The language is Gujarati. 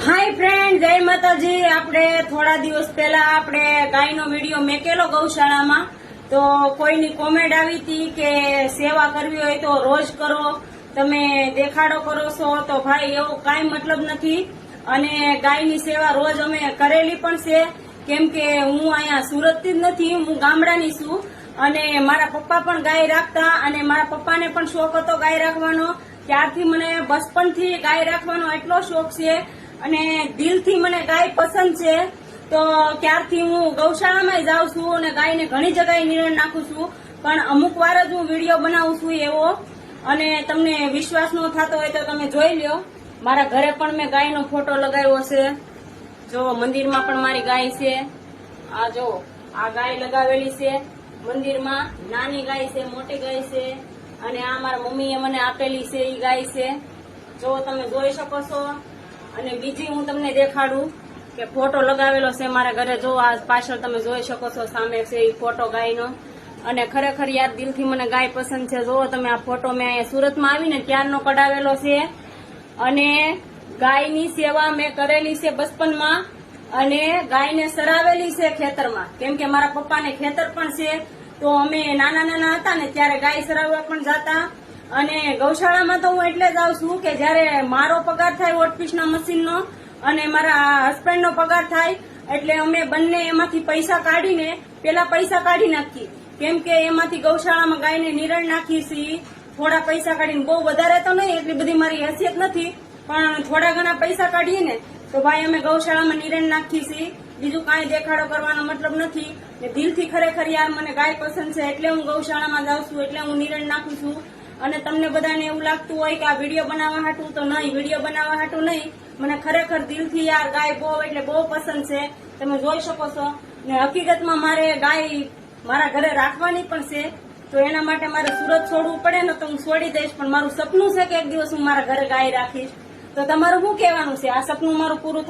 હાય ફ્રેન્ડ, જય માતાજી। આપણે થોડા દિવસ પહેલા આપણે ગાયનો વિડીયો મેકેલો ગૌશાળામાં, તો કોઈની કોમેન્ટ આવી હતી કે સેવા કરવી હોય તો રોજ કરો, તમે દેખાડો કરો છો। તો ભાઈ એવો કાંઈ મતલબ નથી, અને ગાયની સેવા રોજ અમે કરેલી પણ છે, કેમ કે હું અહીંયા સુરતથી જ નથી, હું ગામડાની છું, અને મારા પપ્પા પણ ગાય રાખતા, અને મારા પપ્પાને પણ શોખ હતો ગાય રાખવાનો। ત્યારથી મને બચપનથી ગાય રાખવાનો એટલો શોખ છે, અને દિલથી મને ગાય પસંદ છે। તો ત્યારથી હું ગૌશાળામાં જાઉં છું અને ગાયને ઘણી જગ્યાએ નિરણ નાખું છું, પણ અમુક વાર જ હું વિડીયો બનાવું છું એવો, અને તમને વિશ્વાસ ન થતો હોય તો તમે જોઈ લ્યો। મારા ઘરે પણ મેં ગાયનો ફોટો લગાવ્યો છે, જો મંદિરમાં પણ મારી ગાય છે, આ જો આ ગાય લગાવેલી છે મંદિરમાં, નાની ગાય છે, મોટી ગાય છે, અને આ મારા મમ્મીએ મને આપેલી છે એ ગાય છે, જો તમે જોઈ શકો છો। અને બીજી હું તમને દેખાડું કે ફોટો લગાવેલો છે મારા ઘરે, જો આ પાછળ તમે જોઈ શકો છો, સામે છે એ ફોટો ગાયનો, અને ખરેખર યાર દિલથી મને ગાય પસંદ છે। જો તમે આ ફોટો મેં અહીંયા સુરતમાં આવીને ત્યારનો કઢાવેલો છે, અને ગાયની સેવા મેં કરેલી છે બચપનમાં, અને ગાયને સરાવેલી છે ખેતરમાં, કેમ કે મારા પપ્પાને ખેતર પણ છે, તો અમે નાના નાના હતા ને ત્યારે ગાય સરાવવા પણ જતા। અને ગૌશાળામાં તો હું એટલે જ આવું છું કે જયારે મારો પગાર થાય ઓટપીસના મશીનનો અને મારા હસબન્ડનો પગાર થાય, એટલે અમે બંને એમાંથી પૈસા કાઢીને પેલા પૈસા કાઢી નાખીએ, કેમ કે એમાંથી ગૌશાળામાં ગાયને નિરણ નાખીએ છીએ થોડા પૈસા કાઢીને। બહુ વધારે તો નહીં, એટલી બધી મારી હેસિયત નથી, પણ થોડા ઘણા પૈસા કાઢીએ ને તો ભાઈ અમે ગૌશાળામાં નિરણ નાખીએ છીએ। બીજું કાંઈ દેખાડો કરવાનો મતલબ નથી, ને દિલથી ખરેખર યાર મને ગાય પસંદ છે, એટલે હું ગૌશાળામાં જાઉં છું, એટલે હું નિરણ નાખું છું। અને તમને બધાને એવું લાગતું હોય કે આ વિડીયો બનાવવા હાટું, તો નહીં, વિડીયો બનાવવા હાટું નહીં, મને ખરેખર દિલથી યાર ગાય બહુ એટલે બહુ પસંદ છે, તમે જોઈ શકો છો। ને હકીકતમાં મારે ગાય મારા ઘરે રાખવાની પણ છે, તો એના માટે મારે સુરત છોડવું પડે ને તો હું છોડી દઈશ, પણ મારું સપનું છે કે એક દિવસ હું મારા ઘરે ગાય રાખીશ। તો તમારું શું કહેવાનું છે, આ સપનું મારું પૂરું